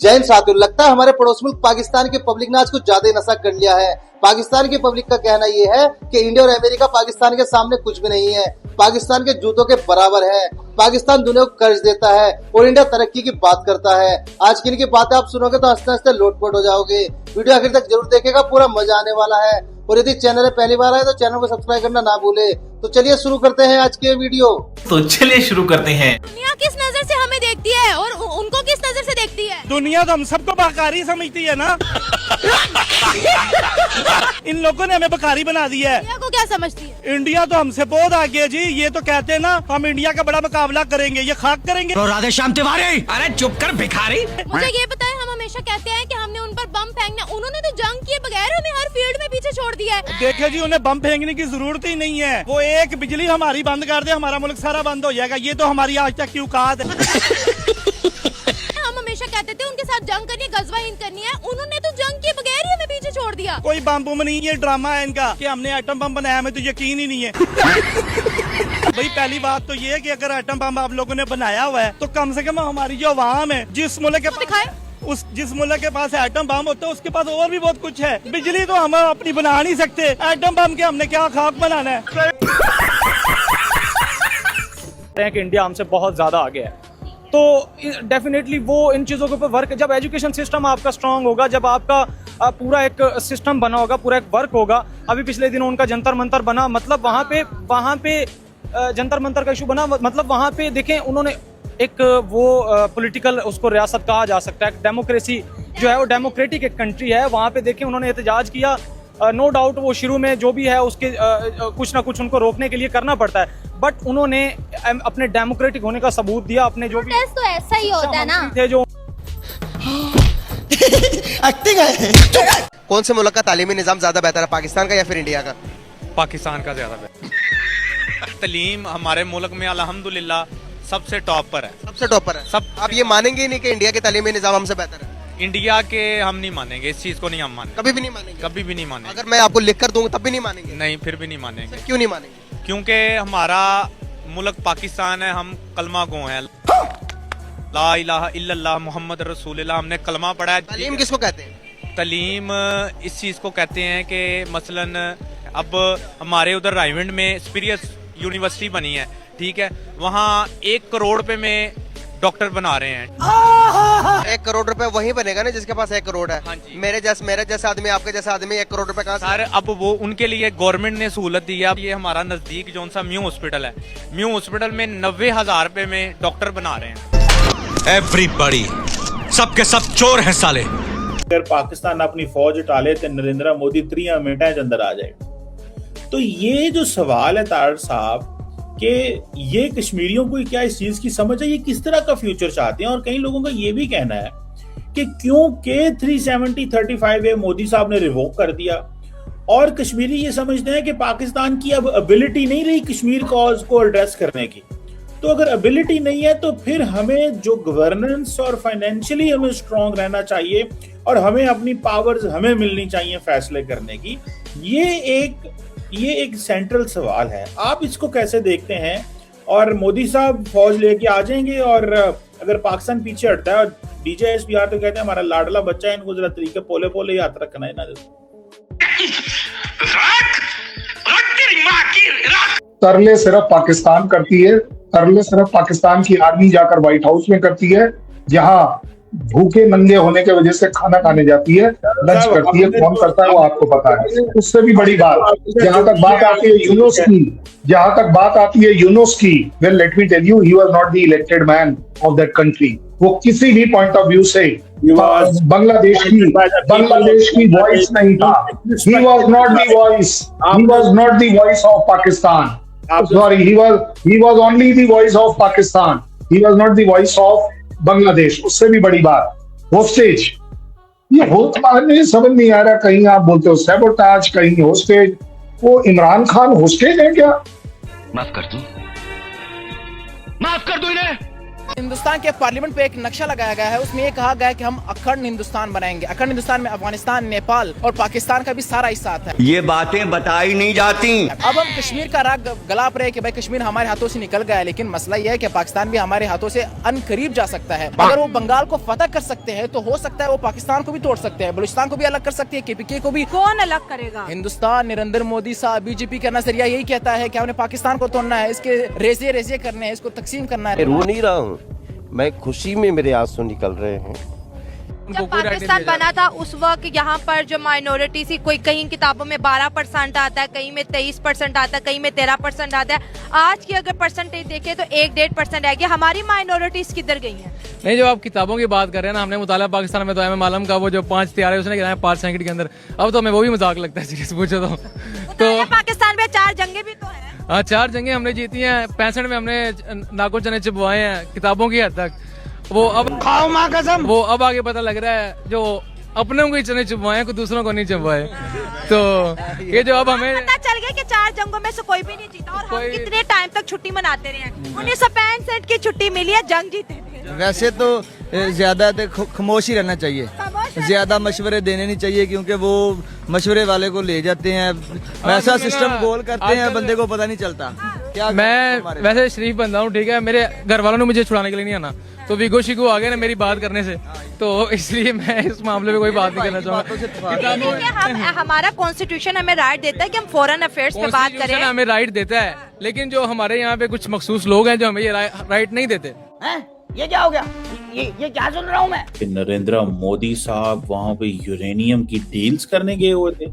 जैन साथियों, लगता है हमारे पड़ोस मुल्क पाकिस्तान के पब्लिक ने आज कुछ ज्यादा ही नशा कर लिया है। पाकिस्तान की पब्लिक का कहना यह है कि इंडिया और अमेरिका पाकिस्तान के सामने कुछ भी नहीं है, पाकिस्तान के जूतों के बराबर है। पाकिस्तान दुनिया को कर्ज देता है और इंडिया तरक्की की बात करता है। आज की इनकी बातें आप सुनोगे तो हंसते हंसते लोटपोट हो जाओगे। वीडियो आखिर तक जरूर देखेगा, पूरा मजा आने वाला है। और यदि चैनल में पहली बार आए तो चैनल को सब्सक्राइब करना ना भूले। तो चलिए शुरू करते हैं आज के वीडियो। दुनिया किस नजर से हमें देखती है और उनको किस नजर से देखती है? दुनिया तो हम सबको बकारी समझती है ना। इन लोगों ने हमें बकारी बना दिया है। दुनिया को क्या समझती है? इंडिया तो हमसे बहुत आगे है जी। ये तो कहते हैं ना, हम इंडिया का बड़ा मुकाबला करेंगे, ये खाक करेंगे। तो राधे श्याम तिवारी, अरे चुप कर भिखारी। मुझे ये पता है, हम हमेशा कहते हैं कि हमने उन पर बम फेंकना, उन्होंने तो जंग किए बगैर हमें हर फील्ड में पीछे छोड़ दिया है। देखे जी, उन्हें बम फेंकने की जरूरत ही नहीं है। वो एक बिजली हमारी बंद कर दे, हमारा मुल्क सारा बंद हो जाएगा। ये तो हमारी आज तक की औकात है। हम हमेशा कहते थे उनके साथ जंग करनी है, गजवा हिंद करनी है, उन्होंने तो जंग किए बगैर ही हमें पीछे छोड़ दिया। कोई बम बुम नहीं, ये ड्रामा है इनका कि हमने एटम बम बनाया, हमें तो यकीन ही नहीं है। भाई पहली बात तो ये है कि अगर एटम बम आप लोगों ने बनाया हुआ है तो कम से कम हमारी जो अवाम है, जिस मुल्क जिस मुल्क के पास एटम बम होता है उसके पास और भी बहुत कुछ है। बिजली तो हम अपनी बना नहीं सकते, एटम बम के हमने क्या खाक बनाना है। कि इंडिया हमसे बहुत ज्यादा आगे है, तो डेफिनेटली वो इन चीज़ों के ऊपर वर्क, जब एजुकेशन सिस्टम आपका स्ट्रांग होगा, जब आपका पूरा एक सिस्टम बना होगा, पूरा एक वर्क होगा। अभी पिछले दिनों उनका जंतर मंतर बना, मतलब वहाँ पे जंतर मंतर का इशू बना, मतलब वहाँ पे देखें उन्होंने एक वो पॉलिटिकल उसको रियासत कहा जा सकता है, डेमोक्रेसी जो है वो डेमोक्रेटिक एक कंट्री है, वहाँ पे देखें उन्होंने एहतजाज किया। नो डाउट वो शुरू में जो भी है उसके कुछ ना कुछ उनको रोकने के लिए करना पड़ता है, बट उन्होंने अपने डेमोक्रेटिक होने का सबूत दिया। अपने जो भी तो ऐसा ही होता है ना, थे जो कौन से मुल्क का तालीमी निज़ाम ज्यादा बेहतर है, पाकिस्तान का या फिर इंडिया का? पाकिस्तान का ज्यादा बेहतर। तलीम हमारे मुल्क में अल्हम्दुलिल्लाह सबसे टॉप पर है। सबसे टॉप पर है सब। आप ये मानेंगे ही नहीं कि इंडिया के तालीमी निज़ाम हमसे बेहतर है? इंडिया के हम नहीं मानेंगे, इस चीज को नहीं हम मानेंगे, कभी भी नहीं मानेंगे। कभी भी नहीं मानेंगे। अगर मैं आपको लिख कर दूंगा तब भी नहीं मानेंगे? नहीं, फिर भी नहीं मानेंगे। क्यों नहीं मानेंगे? क्योंकि हमारा मुल्क पाकिस्तान है, हम कलमा गो हैं, ला इलाहा इल्लल्लाह मुहम्मद रसूलुल्लाह, हमने कलमा पढ़ा है। तालीम किसको कहते हैं? तलीम इस चीज को कहते हैं कि मसलन अब हमारे उधर रायवंड में स्पिरियस यूनिवर्सिटी बनी है, ठीक है, वहाँ 1 करोड़ रुपए में डॉक्टर बना रहे हैं। 1 करोड़ रुपए वही बनेगा ना जिसके पास 1 करोड़ है। हाँ जी। मेरे जैसा आदमी, आपके जैसा आदमी 1 करोड़ रुपए कहाँ से? सर अब वो उनके लिए गवर्नमेंट ने सहूलत दी है। अब ये हमारा नजदीक जो सा म्यू हॉस्पिटल है, म्यू हॉस्पिटल में 90,000 रुपए में डॉक्टर बना रहे हैं। एवरीबॉडी, सबके सब चोर हैं साले। अगर पाकिस्तान अपनी फौज उठा ले तो नरेंद्र मोदी 3 मिनट अंदर आ जाएगा। तो ये जो सवाल है तार साहब कि ये कश्मीरियों को क्या इस चीज की समझ है, ये किस तरह का फ्यूचर चाहते हैं। और कई लोगों का ये भी कहना है कि क्योंकि 370-35A मोदी साहब ने रिवोक कर दिया और कश्मीरी ये समझते हैं कि पाकिस्तान की अब एबिलिटी नहीं रही कश्मीर कॉज को एड्रेस करने की। तो अगर एबिलिटी नहीं है तो फिर हमें जो गवर्नेंस और फाइनेंशियली हमें स्ट्रांग रहना चाहिए और हमें अपनी पावर्स हमें मिलनी चाहिए फैसले करने की। ये एक सेंट्रल सवाल है। आप इसको कैसे देखते हैं? और मोदी साहब फौज लेके आ जाएंगे और अगर पाकिस्तान पीछे हटता है, और DJSPR तो कहते हैं हमारा लाडला बच्चा है, इनको जरा तरीके पोले पोले याद रखना है ना। तरले सिर्फ पाकिस्तान करती है, तरले सिर्फ पाकिस्तान की आर्मी जाकर व्हाइट हाउस में करती है, जहां भूखे नंगे होने की वजह से खाना खाने जाती है, लंच करती है। कौन करता है वो आपको पता है। उससे भी बड़ी बात, जहां तक बात आती है यूनुस की, well let me tell you, he was not the elected man of that country. वो किसी भी पॉइंट ऑफ व्यू से बांग्लादेश की वॉइस नहीं था। ही was not the voice of Pakistan. Sorry, he was only the voice of Pakistan. He was not the voice of Bangladesh. उससे भी बड़ी बात, होस्टेज, ये मुझे समझ नहीं आ रहा, कहीं आप बोलते हो सैबोटाज, कहीं होस्टेज। वो इमरान खान होस्टेज है क्या? माफ कर दूं इन्हें। हिंदुस्तान के पार्लियामेंट पे एक नक्शा लगाया गया है, उसमें ये कहा गया है कि हम अखंड हिंदुस्तान बनाएंगे। अखंड हिंदुस्तान में अफगानिस्तान, नेपाल और पाकिस्तान का भी सारा हिस्सा आता है। ये बातें बताई नहीं जाती। अब हम कश्मीर का राग गलाप रहे कि भाई कश्मीर हमारे हाथों से निकल गया है, लेकिन मसला ये है कि पाकिस्तान भी हमारे हाथों से अनकरीब जा सकता है। अगर वो बंगाल को फतह कर सकते हैं तो हो सकता है वो पाकिस्तान को भी तोड़ सकते हैं, बलूचिस्तान को भी अलग कर सकते हैं, KPK को भी। कौन अलग करेगा? हिंदुस्तान, नरेंद्र मोदी साहब, BJP का नजरिया यही कहता है कि हमने पाकिस्तान को तोड़ना है, इसके रेजे करने हैं, इसको तकसीम करना है। रो नहीं रहा हूँ मैं, खुशी में मेरे आंसू निकल रहे हैं। जब पाकिस्तान बना था उस वक्त यहाँ पर जो माइनॉरिटी थी, कोई कहीं किताबों में 12% आता है, कहीं में 23% आता है, कहीं में 13% आता है। आज की अगर परसेंटेज देखें तो 1-1.5% रह गया। हमारी माइनॉरिटीज किधर गई हैं? नहीं, जो आप किताबों की बात कर रहे हैं ना, हमने मुताला पाकिस्तान में तो एम आलम का वो जो 5 तैयारे उसने गिराया 5 सेकंड के अंदर। अब तो हमें वो भी मजाक लगता है, सीरियस पूछो तो पाकिस्तान में 4 जंगे भी तो है। हाँ, 4 जंगे हमने जीती हैं। 65 में हमने नाको चने चबवाए हैं किताबों की हद तक। वो अब खाओ माँ कसम, वो अब आगे पता लग रहा है जो अपने को ही चने चबवाए, कोई दूसरों को नहीं चबवाए। तो ये जो अब हमें पता चल गया कि 4 जंगों में से कोई भी नहीं जीता और हम कितने टाइम तक छुट्टी मनाते रहे हैं। 1965 की छुट्टी मिली है, जंग जीते थे। वैसे तो ज्यादा खामोश ही रहना चाहिए, ज्यादा मशवरे देने नहीं चाहिए, क्योंकि वो मशवरे वाले को ले जाते हैं, वैसा सिस्टम गोल करते हैं, बंदे को पता नहीं चलता क्या। मैं वैसे शरीफ बंदा हूँ, ठीक है, मेरे घर वालों ने मुझे छुड़ाने के लिए नहीं आना, तो विगो शिगो आ गए ना मेरी बात करने से, तो इसलिए मैं इस मामले में कोई बात नहीं करना चाहूँगा। हमारा कॉन्स्टिट्यूशन हमें राइट देता है कि हम फॉरेन अफेयर्स पे बात करें, हमें राइट देता है, लेकिन जो हमारे यहाँ पे कुछ मखसूस लोग हैं जो हमें ये राइट नहीं देते। ये क्या हो गया? ये क्या सुन रहा हूँ मैं? कि नरेंद्र मोदी साहब वहां पे यूरेनियम की डील्स करने गए हुए थे।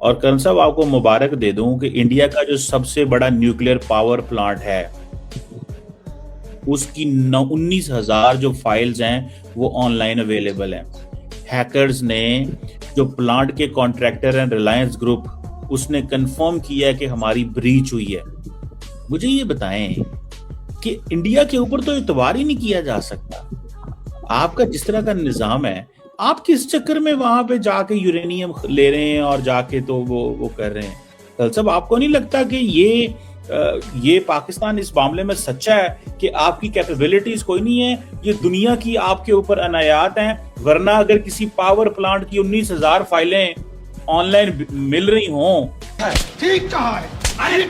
और करण साहब, आपको मुबारक दे दूं कि इंडिया का जो सबसे बड़ा न्यूक्लियर पावर प्लांट है उसकी 19,000 जो फाइल्स हैं वो ऑनलाइन अवेलेबल हैं। हैकर्स ने जो प्लांट के कॉन्ट्रैक्टर हैं रिलायंस ग्रुप, उसने कंफर्म किया कि हमारी ब्रीच हुई है। मुझे ये बताएं कि इंडिया के ऊपर तो इतबार ही नहीं किया जा सकता। आपका जिस तरह का निजाम है, आप किस चक्कर में वहां पे जाके यूरेनियम ले रहे हैं और जाके तो वो कर रहे हैं। कल साहब, आपको नहीं लगता कि ये पाकिस्तान इस मामले में सच्चा है कि आपकी कैपेबिलिटीज कोई नहीं है, ये दुनिया की आपके ऊपर अनायात हैं? वरना अगर किसी पावर प्लांट की 19,000 फाइलें ऑनलाइन मिल रही हों। ठीक कहा है। अच्छा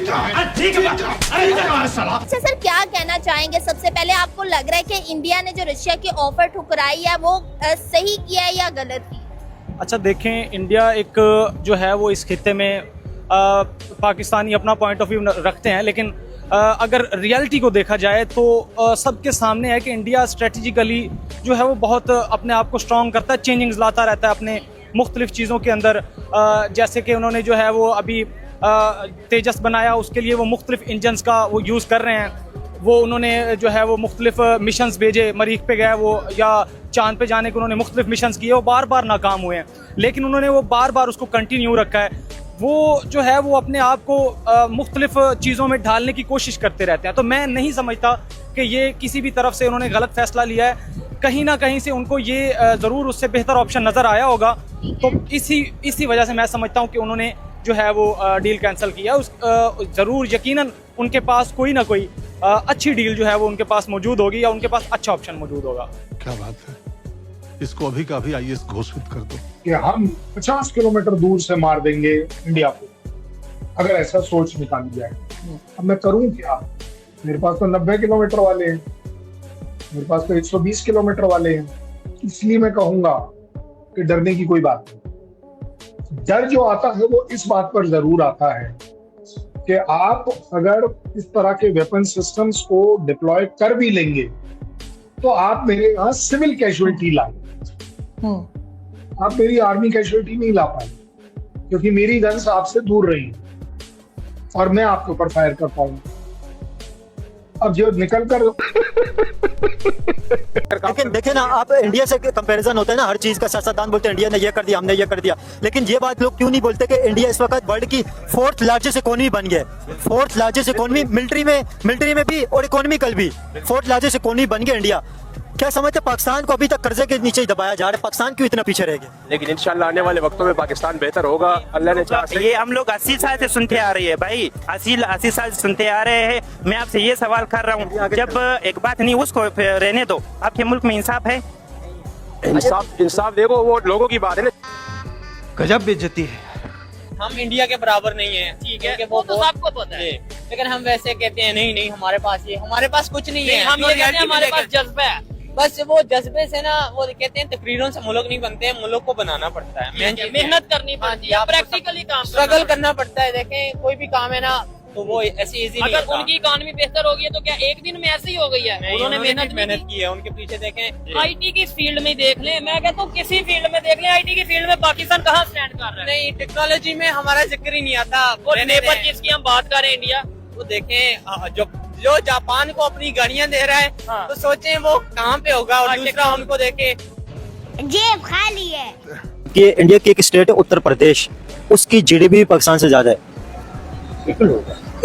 सर, क्या कहना चाहेंगे? सबसे पहले आपको लग रहा है कि इंडिया ने जो रशिया की ऑफर ठुकराई है वो सही किया है या गलत की? अच्छा देखें, इंडिया एक जो है वो इस खित्ते में पाकिस्तानी अपना पॉइंट ऑफ व्यू रखते हैं, लेकिन अगर रियलिटी को देखा जाए तो सबके सामने है कि इंडिया स्ट्रेटेजिकली जो है वो बहुत अपने आप को स्ट्रॉन्ग करता है, चेंजिंग्स लाता रहता है अपने मुख्तलिफ चीज़ों के अंदर। जैसे कि उन्होंने जो है वो अभी तेजस बनाया, उसके लिए वो मुख्तलिफ इंजन्स का वो यूज़ कर रहे हैं। वो उन्होंने जो है वो मुख्तलिफ मिशंस भेजे, मरीख पे गए वो, या चांद पे जाने के उन्होंने मुख्तलिफ मिशंस किए, वो बार बार नाकाम हुए हैं, लेकिन उन्होंने वो बार बार उसको कंटिन्यू रखा है। वो जो है वो अपने आप को मुख्तलिफ चीज़ों में ढालने की कोशिश करते रहते हैं। तो मैं नहीं समझता कि ये किसी भी तरफ से उन्होंने गलत फैसला लिया है। कहीं ना कहीं से उनको ये ज़रूर उससे बेहतर ऑप्शन नज़र आया होगा, तो इसी वजह से मैं समझता हूँ कि उन्होंने जो है वो डील कैंसिल किया। ज़रूर यकीनन उनके पास कोई ना कोई अच्छी डील जो है वो उनके पास मौजूद होगी, या उनके पास अच्छा ऑप्शन मौजूद होगा। क्या बात है, इसको अभी का अभी आईएएस घोषित कर दो कि हम 50 किलोमीटर दूर से मार देंगे इंडिया को, अगर ऐसा सोच निकाली जाए। अब मैं करूं क्या? मेरे पास तो 90 किलोमीटर वाले हैं, मेरे पास तो 120 किलोमीटर वाले हैं, इसलिए मैं कहूंगा कि डरने की कोई बात नहीं। डर जो आता है वो इस बात पर जरूर आता है कि आप अगर इस तरह के वेपन सिस्टम्स को डिप्लॉय कर भी लेंगे तो आप मेरे यहाँ सिविल कैजुअलिटी लाए, आप मेरी आर्मी कैजुअलिटी नहीं ला पाए, क्योंकि मेरी गन्स आपसे दूर रही और मैं आपके ऊपर फायर कर पाऊंगा। अब जो निकल कर लेकिन देखिए ना, आप इंडिया से कंपैरिजन होता है ना, हर चीज का सियासतदान बोलते हैं इंडिया ने ये कर दिया, हमने ये कर दिया, लेकिन ये बात लोग क्यों नहीं बोलते कि इंडिया इस वक्त वर्ल्ड की 4th लार्जेस्ट इकोनॉमी बन गया। 4th लार्जेस्ट इकोनॉमी मिलिट्री में भी और इकोनॉमिकल भी 4th लार्जेस्ट इकोनॉमी बन गया इंडिया। क्या समझते पाकिस्तान को अभी तक कर्जे के नीचे ही दबाया जा रहा है, पाकिस्तान क्यों इतना पीछे रह गया? लेकिन इंशाल्लाह आने वाले वक्तों में पाकिस्तान बेहतर होगा, अल्लाह ने चाहा। ये हम लोग 80 साल से सुनते आ रही है भाई, 80 साल से सुनते आ रहे हैं। मैं आपसे ये सवाल कर रहा हूँ, जब एक बात नहीं उसको रहने दो, आपके मुल्क में इंसाफ है? इंसाफ देखो, वो लोगों की बात है ना। गजब बेइज्जती है। हम इंडिया के बराबर नहीं है, ठीक है, वो तो सबको पता है, लेकिन हम वैसे कहते हैं नहीं हमारे पास कुछ नहीं है। हम ये कहते हैं हमारे पास जज्बा है, बस वो जज्बे से ना, वो कहते हैं तकरीरों से मुल्क नहीं बनते हैं, मुल्क को बनाना पड़ता है, मेहनत करनी पड़ती है, प्रैक्टिकली काम स्ट्रगल करना पड़ता है। देखें कोई भी काम है ना तो वो ऐसे इजी नहीं। अगर उनकी इकॉनमी बेहतर होगी है तो क्या एक दिन में ऐसे ही हो गई है? उन्होंने मेहनत की है, उनके पीछे देखें। आईटी की फील्ड में देख लें, मैं कहता हूँ किसी फील्ड में देख लें, आईटी की फील्ड में पाकिस्तान कहाँ स्टैंड कर रहा है? नहीं, टेक्नोलॉजी में हमारा जिक्र ही नहीं आता। वो नेबर जिसकी हम बात कर रहे हैं इंडिया, वो देखें जो जापान को अपनी गाड़ियाँ दे रहा है, तो सोचें वो कहाँ पे होगा, और दूसरा उनको देखे जेब खाली है। कि इंडिया की एक स्टेट है उत्तर प्रदेश, उसकी जीडीपी पाकिस्तान से ज्यादा है।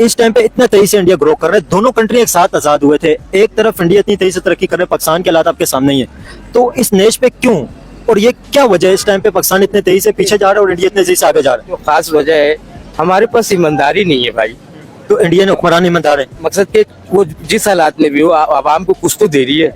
इस टाइम पे इतना तेजी से इंडिया ग्रो कर रहा है, दोनों कंट्री एक साथ आजाद हुए थे, एक तरफ इंडिया इतनी तेजी से तरक्की कर रहे हैं, पाकिस्तान के हालात आपके सामने ही है। तो इस नेश पे क्यों और ये क्या वजह है इस टाइम पे पाकिस्तान इतने तेजी से पीछे जा रहा है और इंडिया इतने तेजी से आगे जा रहा है? जो खास वजह है, हमारे पास ईमानदारी नहीं है भाई। तो इंडिया ने हुक्मरान ईमानदार है, मकसद के वो जिस हालात में भी हो आवाम को कुछ तो दे रही है,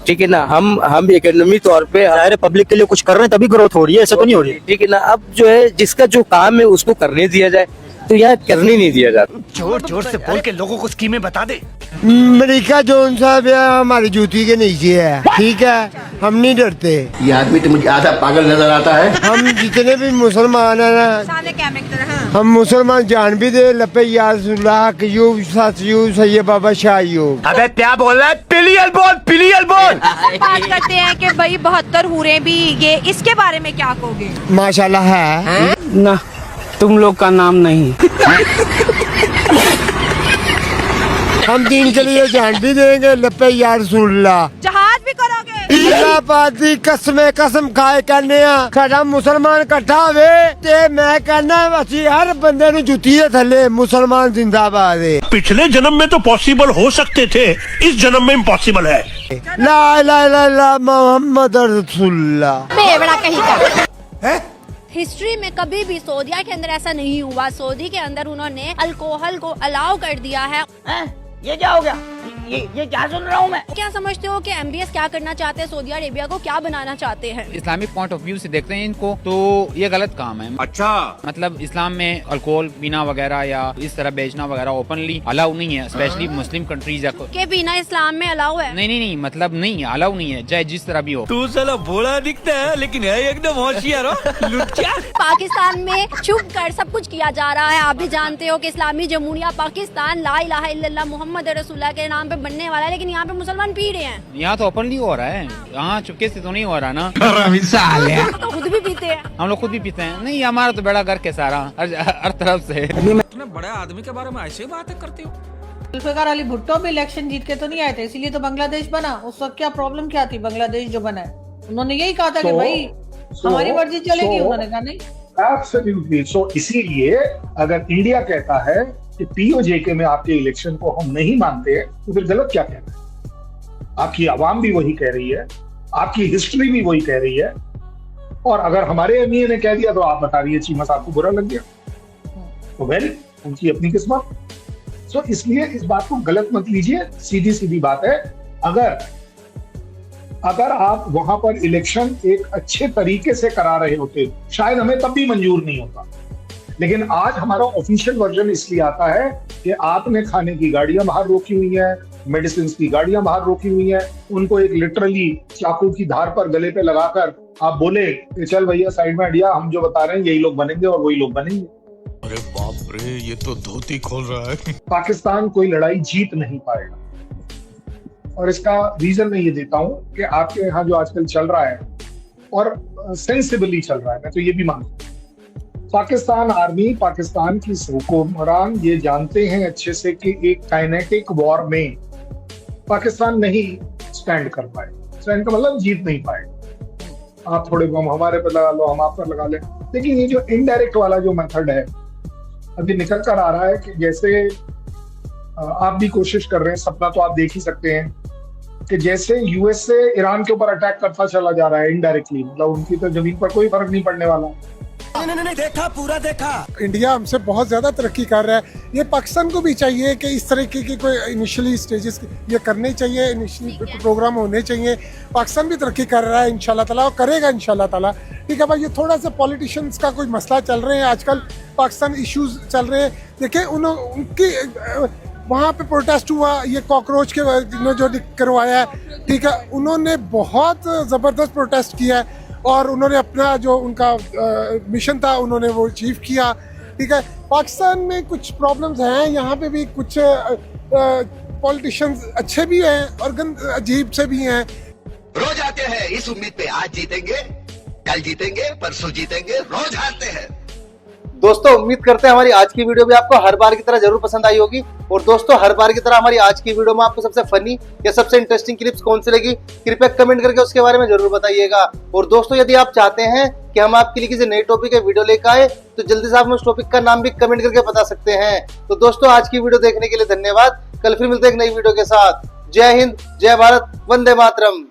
ठीक है ना। हम इकोनॉमी तौर पे जाहिर है पब्लिक के लिए कुछ कर रहे हैं तभी ग्रोथ हो रही है, ऐसा तो नहीं हो रही है, ठीक है ना। अब जो है जिसका जो काम है उसको करने दिया जाए, तो यहाँ करने नहीं दिया जाता। जोर से बोल के लोगों को स्कीमें बता दे। अमेरिका जोन साहब हमारी जूती के नीचे है, ठीक है, हम नहीं डरते। ये आदमी तो मुझे आधा पागल नजर आता है। हम जितने भी मुसलमान है ना, हम मुसलमान जान भी दे लपे यासुल्लाह कयूब सतयूब सैयद बाबा शाहयूब। अबे क्या बोल रहा है? पिलियल बोल। बात करते हैं कि भाई 72 हूरें भी, ये इसके बारे में क्या कहोगे? माशाल्लाह है ना, तुम लोग का नाम नहीं। हम दीन के लिए जान भी देंगे लपे यारसुल्लाह। जहाज भी करोगे? अल्लाह पाक दी कसम खाए करने साडा मुसलमान इकट्ठा होवे ते मैं कहना असी हर बंदे नु जुत्ती दे थल्ले मुसलमान जिंदाबाद है। पिछले जन्म में तो पॉसिबल हो सकते थे, इस जन्म में इम्पॉसिबल है। ला इलाहा इल्लल्लाह मुहम्मद रसूलुल्लाह। बेवड़ा कहीं का है? हिस्ट्री में कभी भी सऊदीया के अंदर ऐसा नहीं हुआ। सऊदी के अंदर उन्होंने अल्कोहल को अलाउ कर दिया है। ये क्या हो गया? ये क्या सुन रहा हूँ मैं? क्या समझते हो कि एमबीएस क्या करना चाहते हैं? सऊदी अरेबिया को क्या बनाना चाहते हैं? इस्लामिक पॉइंट ऑफ व्यू से देखते हैं इनको तो ये गलत काम है। अच्छा, मतलब इस्लाम में अल्कोहल पीना वगैरह या इस तरह बेचना वगैरह ओपनली अलाउ नहीं है, स्पेशली मुस्लिम कंट्रीज के पीना इस्लाम में अलाउ है? नहीं, मतलब नहीं अलाउ नहीं है, चाहे जिस तरह भी हो। तू साला भोला दिखता है लेकिन है एकदम होशियार हो, लुच्चा। पाकिस्तान में छुप कर सब कुछ किया जा रहा है। आप भी जानते हो कि इस्लामी जमहूरिया पाकिस्तान ला इलाहा इल्लल्लाह मुहम्मद रसूलुल्लाह के नाम पे बनने वाला है, लेकिन यहाँ पे मुसलमान पी रहे हैं। यहाँ तो ओपनली हो रहा है, यहाँ चुपके से तो नहीं हो रहा ना। तो खुद भी पीते हैं, हम लोग खुद भी पीते हैं। नहीं, हमारा तो बेड़ा गर्क है सारा, हर तरफ से। इतने बड़े आदमी के बारे में ऐसे बातें करते हो? जुल्फिकार अली भुट्टो भी इलेक्शन जीत के तो नहीं आए थे, इसीलिए तो बांग्लादेश बना। उस वक्त क्या प्रॉब्लम क्या थी? बांग्लादेश जो बना है उन्होंने यही कहा था कि भाई हमारी मर्जी चलेगी, उन्होंने कहा नहीं। एब्सोल्युटली। सो इसीलिए अगर इंडिया कहता है कि पीओजेके में आपके इलेक्शन को हम नहीं मानते, तो फिर गलत क्या कहना है? आपकी आवाम भी वही कह रही है, आपकी हिस्ट्री भी वही कह रही है, और अगर हमारे एमईए ने कह दिया तो आप बता रही है चीमा साहब को बुरा लग गया, तो वेल उनकी अपनी किस्मत। सो इसलिए इस बात को गलत मत लीजिए, सीधी सीधी बात है। अगर आप वहां पर इलेक्शन एक अच्छे तरीके से करा रहे होते, शायद हमें तब भी मंजूर नहीं होता। लेकिन आज हमारा ऑफिशियल वर्जन इसलिए आता है कि आपने खाने की गाड़ियां बाहर रोकी हुई हैं, मेडिसिन की गाड़ियां बाहर रोकी हुई हैं, उनको एक लिटरली चाकू की धार पर गले पे लगाकर आप बोले कि चल भैया साइड में हटिया, हम जो बता रहे हैं यही लोग बनेंगे और वही लोग बनेंगे। अरे बाप रे, ये तो धोती खोल रहा है। पाकिस्तान कोई लड़ाई जीत नहीं पाएगा, और इसका रीजन मैं ये देता हूं कि आपके यहाँ जो आजकल चल रहा है और सेंसिबली चल रहा है, मैं तो ये भी मानता हूं, पाकिस्तान आर्मी, पाकिस्तान की हुक्मरान ये जानते हैं अच्छे से कि एक काइनेटिक वॉर में पाकिस्तान नहीं स्टैंड कर पाए। स्टैंड का मतलब जीत नहीं पाए। आप थोड़े बम हमारे पर लगा लो, हम आप पर लगा लें, लेकिन ये जो इनडायरेक्ट वाला जो मेथड है अभी निकल कर आ रहा है कि जैसे आप भी कोशिश कर रहे हैं, सपना तो आप देख ही सकते हैं कि जैसे यूएसए ईरान के ऊपर अटैक करता चला जा रहा है इनडायरेक्टली, मतलब उनकी तो जमीन पर कोई फर्क नहीं पड़ने वाला। नहीं देखा, पूरा देखा। इंडिया हमसे बहुत ज्यादा तरक्की कर रहा है, ये पाकिस्तान को भी चाहिए कि इस तरह की कोई इनिशियली स्टेजेस ये करने चाहिए, इनिशियली प्रोग्राम होने चाहिए। पाकिस्तान भी तरक्की कर रहा है इंशाल्लाह ताला, और करेगा इंशाल्लाह ताला। ठीक है भाई, ये थोड़ा सा पॉलिटिशियंस का कोई मसला चल रहे हैं आजकल, पाकिस्तान इश्यूज चल रहे हैं। देखिए उनकी वहाँ पे प्रोटेस्ट हुआ, ये कॉकरोच के जो करवाया है, ठीक है, उन्होंने बहुत ज़बरदस्त प्रोटेस्ट किया है और उन्होंने अपना जो उनका मिशन था उन्होंने वो अचीव किया। ठीक है, पाकिस्तान में कुछ प्रॉब्लम्स हैं, यहाँ पे भी कुछ पॉलिटिशियंस अच्छे भी हैं और अजीब से भी हैं। रोज आते हैं इस उम्मीद पे आज जीतेंगे, कल जीतेंगे, परसों जीतेंगे, रोज हारते हैं। दोस्तों उम्मीद करते हैं हमारी आज की वीडियो भी आपको हर बार की तरह जरूर पसंद आई होगी। और दोस्तों हर बार की तरह हमारी आज की वीडियो में आपको सबसे फनी या सबसे इंटरेस्टिंग क्लिप्स कौन सी लगी, कृपया कमेंट करके उसके बारे में जरूर बताइएगा। और दोस्तों यदि आप चाहते हैं कि हम आपके लिए किसी नए टॉपिक का वीडियो लेकर आए तो जल्दी से आप हमें उस टॉपिक का नाम भी कमेंट करके बता सकते हैं। तो दोस्तों आज की वीडियो देखने के लिए धन्यवाद। कल फिर मिलते हैं एक नई वीडियो के साथ। जय हिंद, जय भारत, वंदे मातरम।